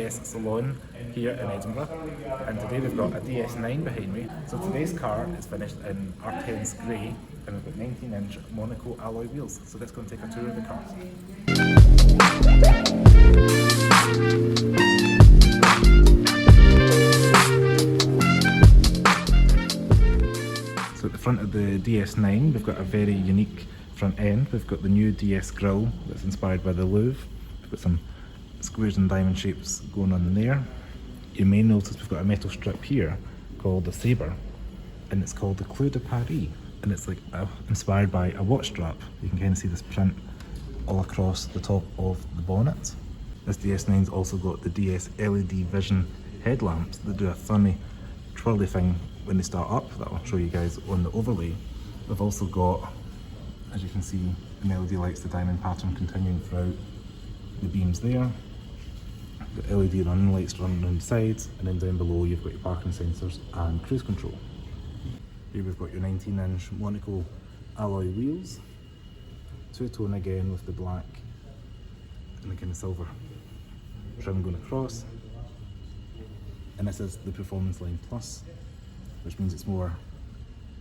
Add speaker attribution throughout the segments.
Speaker 1: DS Saloon here in Edinburgh, and today we've got a DS9 behind me. So today's car is finished in R10's grey, and we've got 19-inch Monaco alloy wheels. So let's go and take a tour of the car. So at the front of the DS9 we've got a very unique front end. We've got the new DS grille that's inspired by the Louvre. We've got some squares and diamond shapes going on there. You may notice we've got a metal strip here called the Sabre, and it's called the Clou de Paris, and it's like inspired by a watch strap. You can kind of see this print all across the top of the bonnet. This DS9's also got the DS LED Vision headlamps that do a funny twirly thing when they start up that I'll show you guys on the overlay. We've also got, as you can see, the LED lights, the diamond pattern continuing throughout the beams there. Got LED running lights running around the sides, and then down below you've got your parking sensors and cruise control. Here we've got your 19-inch Monaco alloy wheels, two-tone again with the black and the kind of silver trim going across. And this is the Performance Line Plus, which means it's more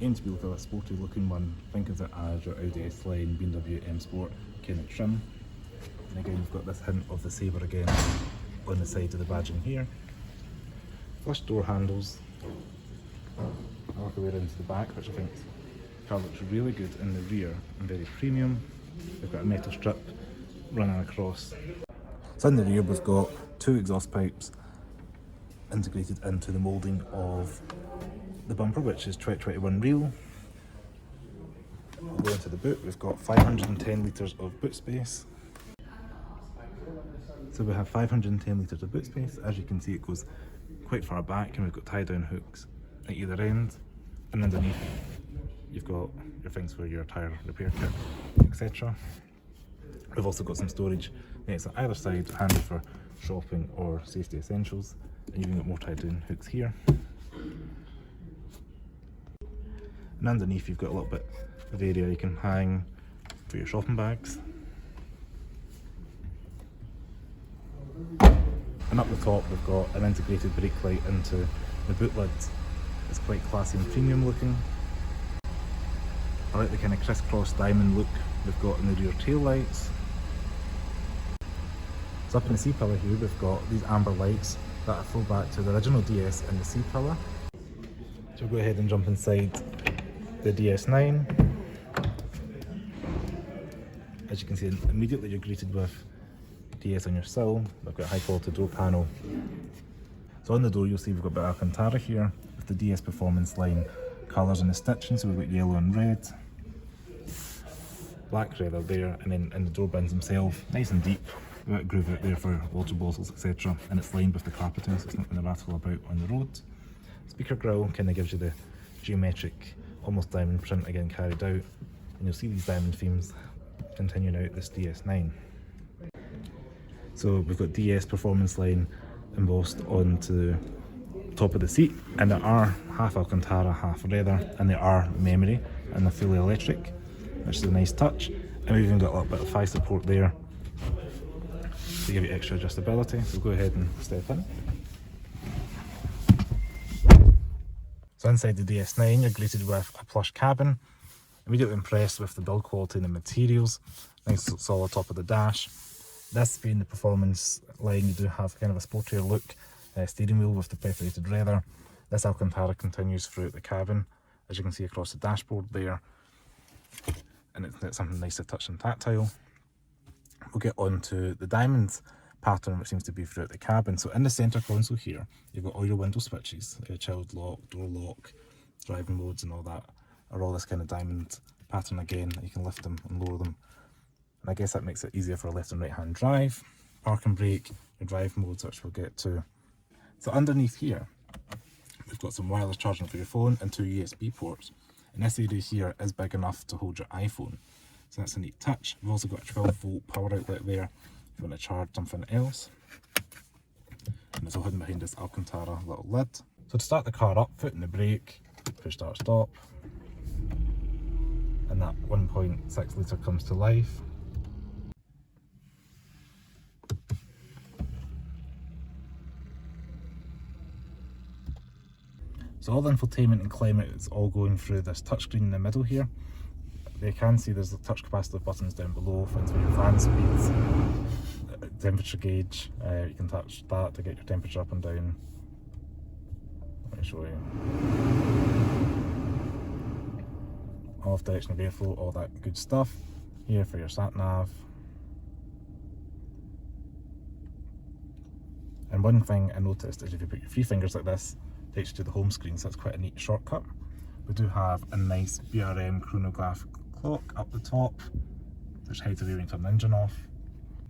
Speaker 1: aimed to be like a sporty looking one. Think of it as your Audi S-Line, BMW M Sport kind of trim. And again you've got this hint of the Sabre again on the side of the badging here. Flush door handles. I work our way into the back, which I think the car looks really good in the rear and very premium. We've got a metal strip running across. So in the rear we've got two exhaust pipes integrated into the moulding of the bumper, which is 2021 real. We'll go into the boot. We've got 510 litres of boot space. So we have 510 litres of boot space. As you can see, it goes quite far back, and we've got tie-down hooks at either end. And underneath, you've got your things for your tyre repair kit, etc. We've also got some storage next on either side, handy for shopping or safety essentials. And you've got more tie-down hooks here. And underneath, you've got a little bit of area you can hang for your shopping bags. And up the top we've got an integrated brake light into the boot lids. It's quite classy and premium looking. I like the kind of crisscross diamond look we've got in the rear tail lights. So up in the C-pillar here we've got these amber lights that flow back to the original DS in the C-pillar. So we'll go ahead and jump inside the DS9. As you can see, immediately you're greeted with DS on your sill. We've got a high quality door panel. So on the door you'll see we've got a bit of Alcantara here with the DS Performance Line colours in the stitching. So we've got yellow and red, black leather there, and then in the door bins themselves, nice and deep. We've got a groove out there for water bottles, etc. And it's lined with the carpeting, so it's not going to rattle about on the road. Speaker grille kind of gives you the geometric, almost diamond print again carried out. And you'll see these diamond themes continuing out this DS9. So we've got DS Performance Line embossed onto the top of the seat, and they are half Alcantara, half leather, and they are memory and they're fully electric, which is a nice touch. And we've even got a little bit of thigh support there to give you extra adjustability. So we'll go ahead and step in. So inside the DS9 you're greeted with a plush cabin. Immediately impressed with the build quality and the materials. Nice solid top of the dash. This being the Performance Line, you do have kind of a sportier look steering wheel with the perforated leather. This Alcantara continues throughout the cabin, as you can see across the dashboard there, and it's something nice to touch and tactile. We'll get on to the diamond pattern which seems to be throughout the cabin. So in the centre console here you've got all your window switches, child lock, door lock, driving modes and all that are all this kind of diamond pattern again. You can lift them and lower them. And I guess that makes it easier for left and right hand drive. Park and brake, your drive modes, which we'll get to. So underneath here, we've got some wireless charging for your phone and two USB ports. And this area here is big enough to hold your iPhone. So that's a neat touch. We've also got a 12-volt power outlet there if you want to charge something else. And it's all hidden behind this Alcantara little lid. So to start the car up, foot in the brake, push start stop. And that 1.6 litre comes to life. So all the infotainment and climate is all going through this touchscreen in the middle here. You can see there's the touch capacitive buttons down below, things for your fan speeds, temperature gauge. You can touch that to get your temperature up and down. Let me show you. Off, direction of airflow, all that good stuff. Here for your sat nav. And one thing I noticed is if you put your 3 fingers like this, it takes you to the home screen, so that's quite a neat shortcut. We do have a nice BRM chronograph clock up the top, which hides away when you turn the engine off.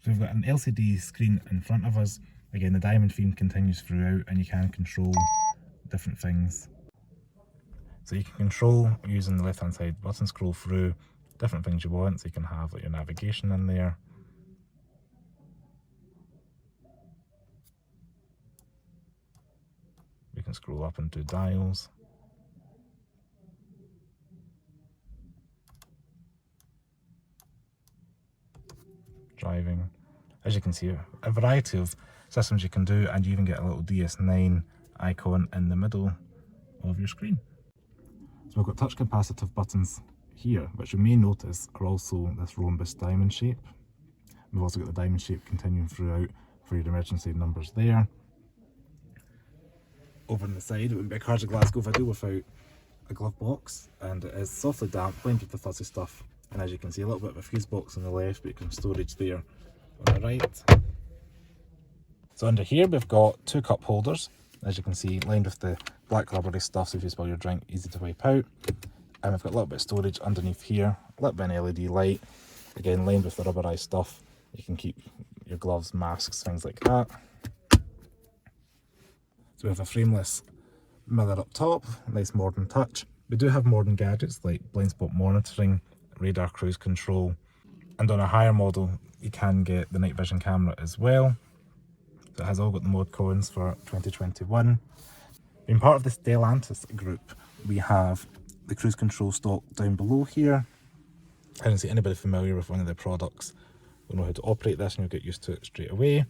Speaker 1: So we've got an LCD screen in front of us. Again, the diamond theme continues throughout, and you can control different things. So you can control using the left hand side button, scroll through different things you want. So you can have like your navigation in there. You can scroll up and do dials. Driving. As you can see, a variety of systems you can do, and you even get a little DS9 icon in the middle of your screen. So we've got touch capacitive buttons here, which you may notice are also this rhombus diamond shape. We've also got the diamond shape continuing throughout for your emergency numbers there. Over on the side, it wouldn't be a Cars of Glasgow video without a glove box, and it is softly damp, blended with the fuzzy stuff. And as you can see, a little bit of a fuse box on the left, but you can have storage there on the right. So under here we've got 2 cup holders, as you can see, lined with the black rubbery stuff, so if you spill your drink, easy to wipe out. And we've got a little bit of storage underneath here, a little bit of an LED light, again lined with the rubberized stuff. You can keep your gloves, masks, things like that. So we have a frameless mirror up top, nice modern touch. We do have modern gadgets like blind spot monitoring, radar cruise control, and on a higher model you can get the night vision camera as well. So it has all got the mod coins for 2021. Being part of the Stellantis group, we have the cruise control stock down below here. I don't see anybody familiar with one of their products will know how to operate this, and you'll get used to it straight away.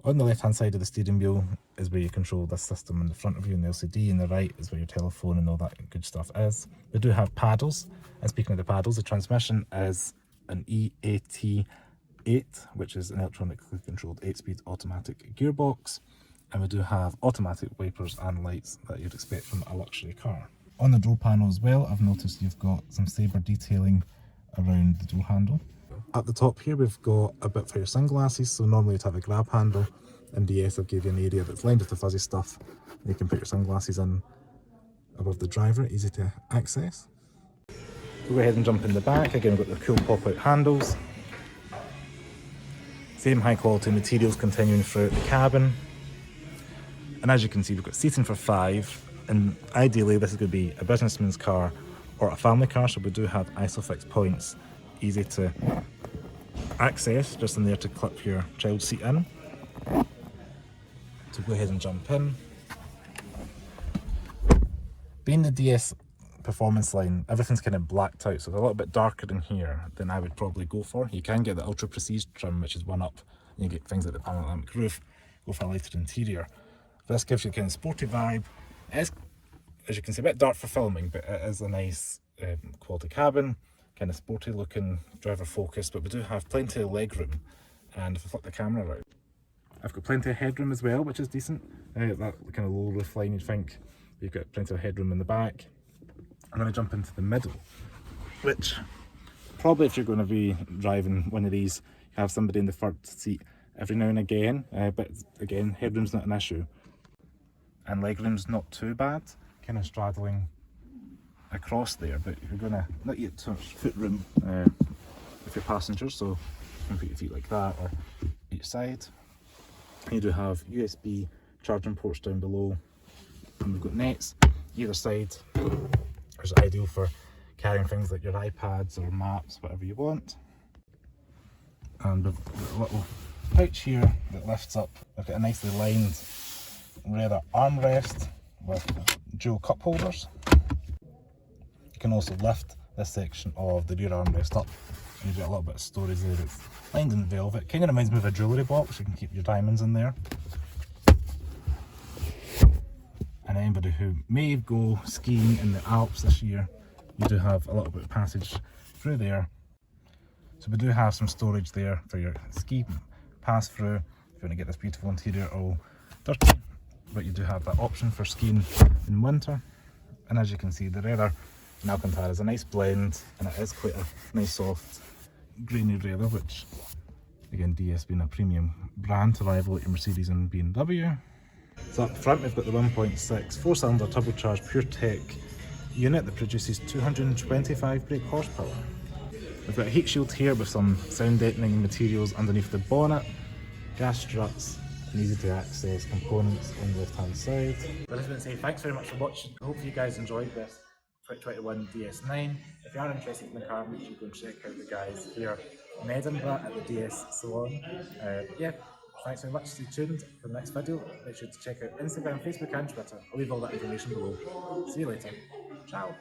Speaker 1: On the left hand side of the steering wheel is where you control this system in the front of you, and the LCD, and the right is where your telephone and all that good stuff is. We do have paddles, and speaking of the paddles, the transmission is an EAT8, which is an electronically controlled 8-speed automatic gearbox, and we do have automatic wipers and lights that you'd expect from a luxury car. On the door panel as well, I've noticed you've got some sabre detailing around the door handle. At the top here we've got a bit for your sunglasses, so normally you'd have a grab handle. In DS I've gave you an area that's lined with the fuzzy stuff. You can put your sunglasses in above the driver, easy to access. We'll go ahead and jump in the back. Again, we've got the cool pop-out handles. Same high quality materials continuing throughout the cabin. And as you can see, we've got seating for 5, and ideally this is going to be a businessman's car or a family car, so we do have ISOFIX points, easy to access, just in there to clip your child seat in. So go ahead and jump in. Being the DS performance line, everything's kind of blacked out, so it's a little bit darker in here than I would probably go for. You can get the Ultra Prestige trim, which is one up, and you get things like the panoramic roof, go for a lighter interior. This gives you a kind of sporty vibe. It is, as you can see, a bit dark for filming, but it is a nice quality cabin, kind of sporty looking, driver focused, but we do have plenty of leg room. And if I flip the camera around, I've got plenty of headroom as well, which is decent. That kind of low roof line, you'd think. You've got plenty of headroom in the back. I'm going to jump into the middle, which probably if you're going to be driving one of these, you have somebody in the third seat every now and again, but again, headroom's not an issue. And legroom's not too bad, kind of straddling across there, but you're going to not get too much foot room with your passengers, so you can put your feet like that or each side. And you do have USB charging ports down below, and we've got nets either side, which is ideal for carrying things like your iPads or maps, whatever you want. And we've got a little pouch here that lifts up. We've got a nicely lined leather armrest with dual cup holders. You can also lift this section of the rear armrest up, and you've got a little bit of storage there that's lined in velvet. Kind of reminds me of a jewellery box, you can keep your diamonds in there. And anybody who may go skiing in the Alps this year, you do have a little bit of passage through there. So we do have some storage there for your ski pass through if you want to get this beautiful interior all dirty. But you do have that option for skiing in winter. And as you can see, the leather in Alcantara is a nice blend, and it is quite a nice soft grainy leather, which again, DS being a premium brand to rival your Mercedes and BMW. So up front we've got the 1.6 4-cylinder turbocharged Puretech unit that produces 225 brake horsepower. We've got a heat shield here with some sound deadening materials underneath the bonnet, gas struts, and easy to access components on the left hand side. I just want to say thanks very much for watching. I hope you guys enjoyed this 2021 DS9. If you are interested in the car, make sure you go and check out the guys here in Edinburgh at the DS Saloon. Yeah, thanks very much. Stay tuned for the next video. Make sure to check out Instagram, Facebook and Twitter. I'll leave all that information below. See you later. Ciao.